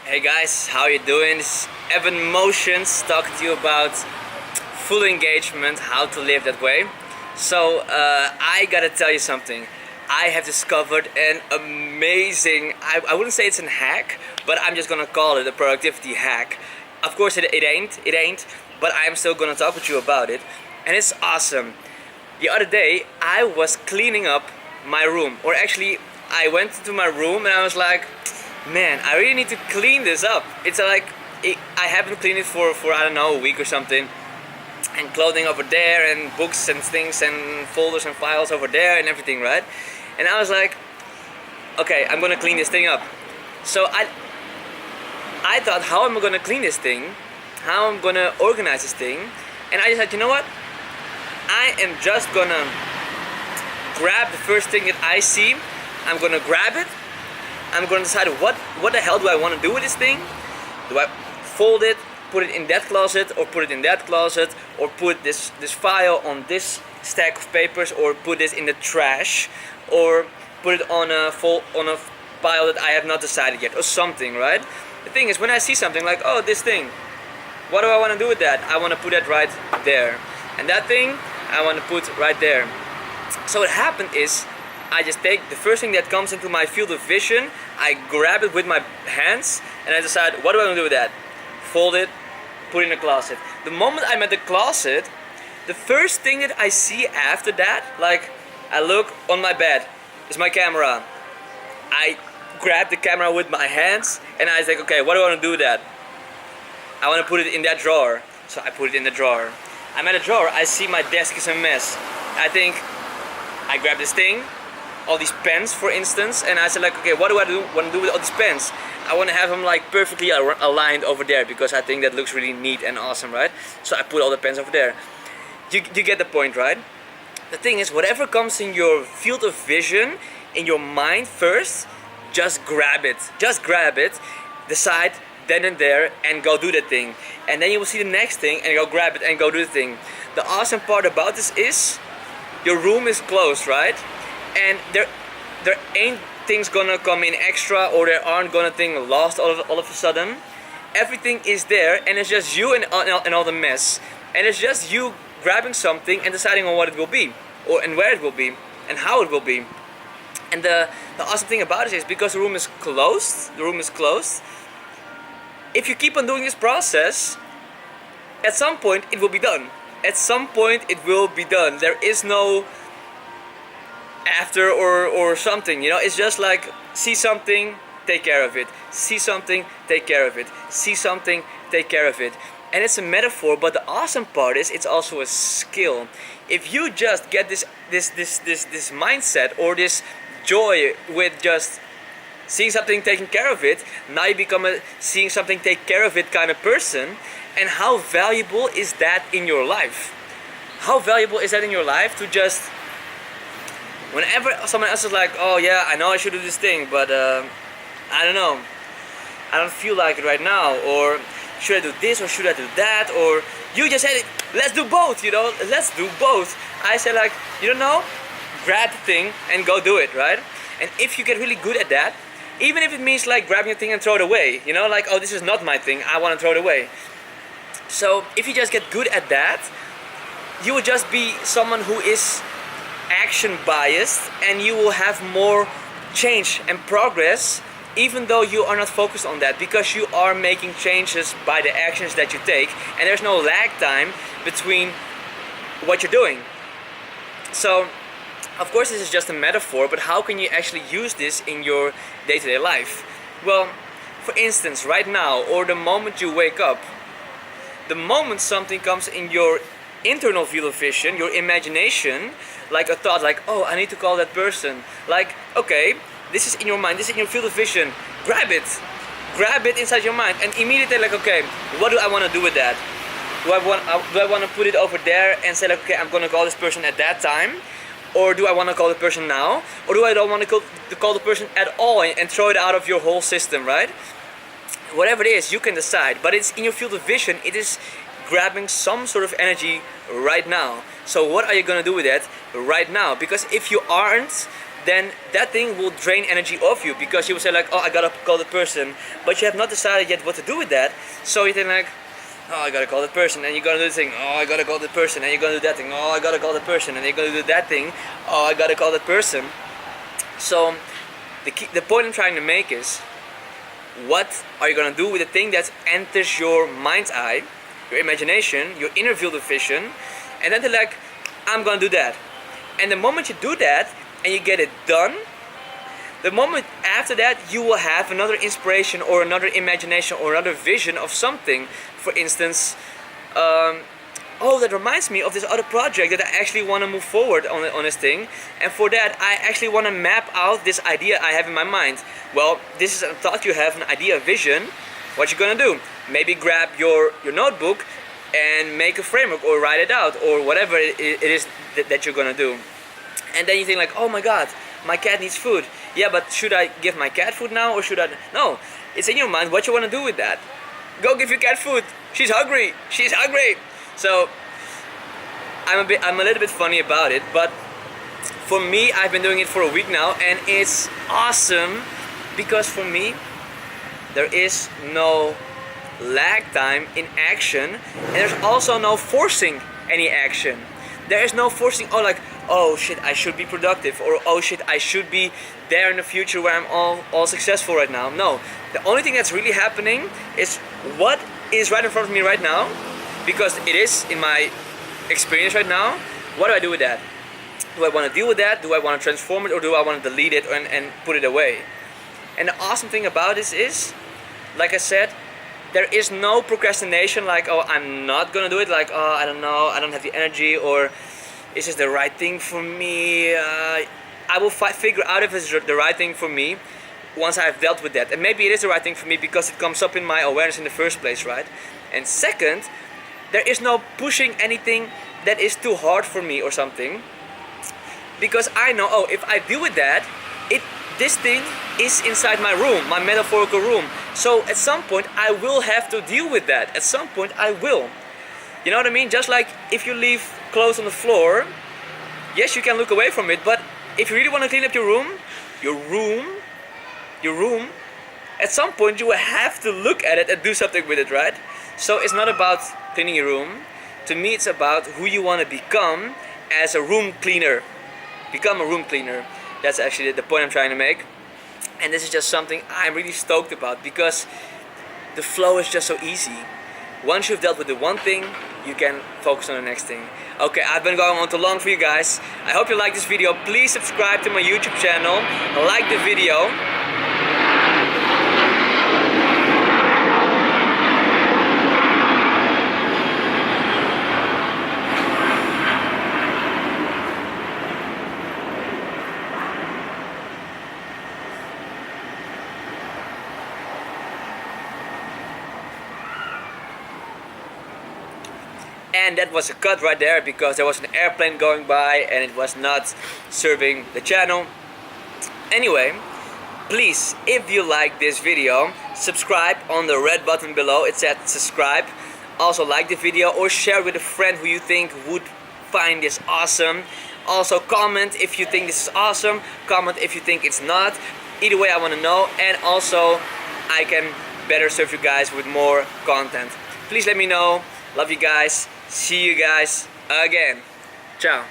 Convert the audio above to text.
Hey guys, how you doing? This is Evan Motions talking to you about full engagement, how to live that way. So I gotta tell you something. I have discovered an amazing, I wouldn't say it's a hack, but I'm just gonna call it a productivity hack. Of course it ain't, but I'm still gonna talk with you about it. And it's awesome. The other day I was cleaning up my room, or actually I went to my room and I was like, man, I really need to clean this up. It's like I haven't cleaned it for I don't know, a week or something. And clothing over there, and books and things and folders and files over there and everything, right? And I was like, okay, I'm gonna clean this thing up. So I thought, how am I gonna clean this thing? How am I gonna organize this thing? And I decided, you know what? I am just gonna grab the first thing that I see. I'm gonna grab it. I'm gonna decide what the hell do I want to do with this thing? Do I fold it, put it in that closet, or put it in that closet, or put this file on this stack of papers, or put this in the trash, or put it on a pile that I have not decided yet, or something, right? The thing is, when I see something like, oh, this thing, what do I want to do with that? I want to put that right there, and that thing I want to put right there. So what happened is, I just take the first thing that comes into my field of vision, I grab it with my hands, and I decide, what do I want to do with that? Fold it, put it in the closet. The moment I'm at the closet, the first thing that I see after that, like, I look on my bed, is my camera. I grab the camera with my hands, and I think, okay, what do I want to do with that? I want to put it in that drawer, so I put it in the drawer. I'm at a drawer, I see my desk is a mess. I think, I grab this thing, all these pens, for instance, and I said, like, okay, what do I want to do with all these pens? I want to have them like perfectly aligned over there, because I think that looks really neat and awesome, right? So I put all the pens over there. You get the point, right? The thing is, whatever comes in your field of vision, in your mind first, just grab it. Just grab it, decide then and there, and go do that thing. And then you will see the next thing and go grab it and go do the thing. The awesome part about this is, your room is closed, right? And there ain't things gonna come in extra, or there aren't gonna things lost all of a sudden. Everything is there, and it's just you and all the mess. And it's just you grabbing something and deciding on what it will be, and where it will be, and how it will be. And the awesome thing about it is, because the room is closed, if you keep on doing this process, at some point it will be done. At some point it will be done. There is no after or something, you know. It's just like, see something, take care of it. See something, take care of it. See something, take care of it. And it's a metaphor, but the awesome part is, it's also a skill. If you just get this mindset, or this joy with just seeing something, taking care of it, now you become a seeing something, take care of it kind of person. And how valuable is that in your life? How valuable is that in your life, to just, whenever someone else is like, oh yeah, I know I should do this thing, but I don't know, I don't feel like it right now, or should I do this, or should I do that, or you just said, let's do both, you know, let's do both. I said, like, you don't know, grab the thing and go do it, right? And if you get really good at that, even if it means like grabbing a thing and throw it away, you know, like, oh, this is not my thing, I want to throw it away. So if you just get good at that, you will just be someone who is action biased, and you will have more change and progress, even though you are not focused on that, because you are making changes by the actions that you take, and there's no lag time between what you're doing. So of course this is just a metaphor, but how can you actually use this in your day-to-day life? Well, for instance, right now, or the moment you wake up, the moment something comes in your internal field of vision, your imagination, like a thought, like, oh, I need to call that person. Like, okay, this is in your mind, this is in your field of vision. Grab it inside your mind, and immediately, like, okay, what do I want to do with that? Do I want to put it over there and say, like, okay, I'm gonna call this person at that time, or do I want to call the person now, or do I don't want to call the person at all and throw it out of your whole system, right? Whatever it is, you can decide, but it's in your field of vision. It is grabbing some sort of energy right now. So what are you gonna do with that right now? Because if you aren't, then that thing will drain energy off you, because you will say like, oh, I gotta call the person, but you have not decided yet what to do with that. So you think like, oh, I gotta call the person, and you're gonna do the thing, oh, I gotta call the person, and you're gonna do that thing, oh, I gotta call the person, and you're gonna do that thing, oh, I gotta call that person. So the point I'm trying to make is, what are you gonna do with the thing that enters your mind's eye, your imagination, your inner field of vision, and then they're like, I'm gonna do that. And the moment you do that and you get it done, the moment after that you will have another inspiration or another imagination or another vision of something. For instance, oh, that reminds me of this other project that I actually want to move forward on this thing, and for that I actually want to map out this idea I have in my mind. Well, this is a thought you have, an idea, a vision. What you're gonna do? Maybe grab your notebook and make a framework, or write it out, or whatever it is that you're gonna do. And then you think like, oh my god, my cat needs food. Yeah, but should I give my cat food now, or should I? No, it's in your mind what you want to do with that. Go give your cat food. She's hungry. She's hungry. So I'm a little bit funny about it, but for me, I've been doing it for a week now, and it's awesome, because for me there is no lag time in action, and there's also no forcing any action. There is no forcing, oh like, oh shit, I should be productive, or oh shit, I should be there in the future where I'm all successful right now. No, the only thing that's really happening is what is right in front of me right now, because it is in my experience right now. What do I do with that? Do I want to deal with that? Do I want to transform it, or do I want to delete it and put it away? And the awesome thing about this is, like I said, there is no procrastination, like, oh, I'm not gonna do it, like, oh, I don't know, I don't have the energy, or is this the right thing for me? I will figure out if it's the right thing for me once I've dealt with that. And maybe it is the right thing for me because it comes up in my awareness in the first place, right? And second, there is no pushing anything that is too hard for me or something, because I know, oh, if I deal with that, this thing is inside my room, my metaphorical room. So at some point I will have to deal with that. At some point I will. You know what I mean? Just like if you leave clothes on the floor, yes, you can look away from it, but if you really want to clean up your room, at some point you will have to look at it and do something with it, right? So it's not about cleaning your room. To me, it's about who you want to become as a room cleaner. Become a room cleaner. That's actually the point I'm trying to make. And this is just something I'm really stoked about, because the flow is just so easy. Once you've dealt with the one thing, you can focus on the next thing. Okay, I've been going on too long for you guys. I hope you like this video. Please subscribe to my YouTube channel. Like the video. And that was a cut right there, because there was an airplane going by and it was not serving the channel. Anyway, please, if you like this video, subscribe on the red button below. It said subscribe. Also like the video, or share with a friend who you think would find this awesome. Also comment if you think this is awesome. Comment if you think it's not. Either way, I want to know, and also I can better serve you guys with more content. Please let me know. Love you guys. See you guys again. Ciao.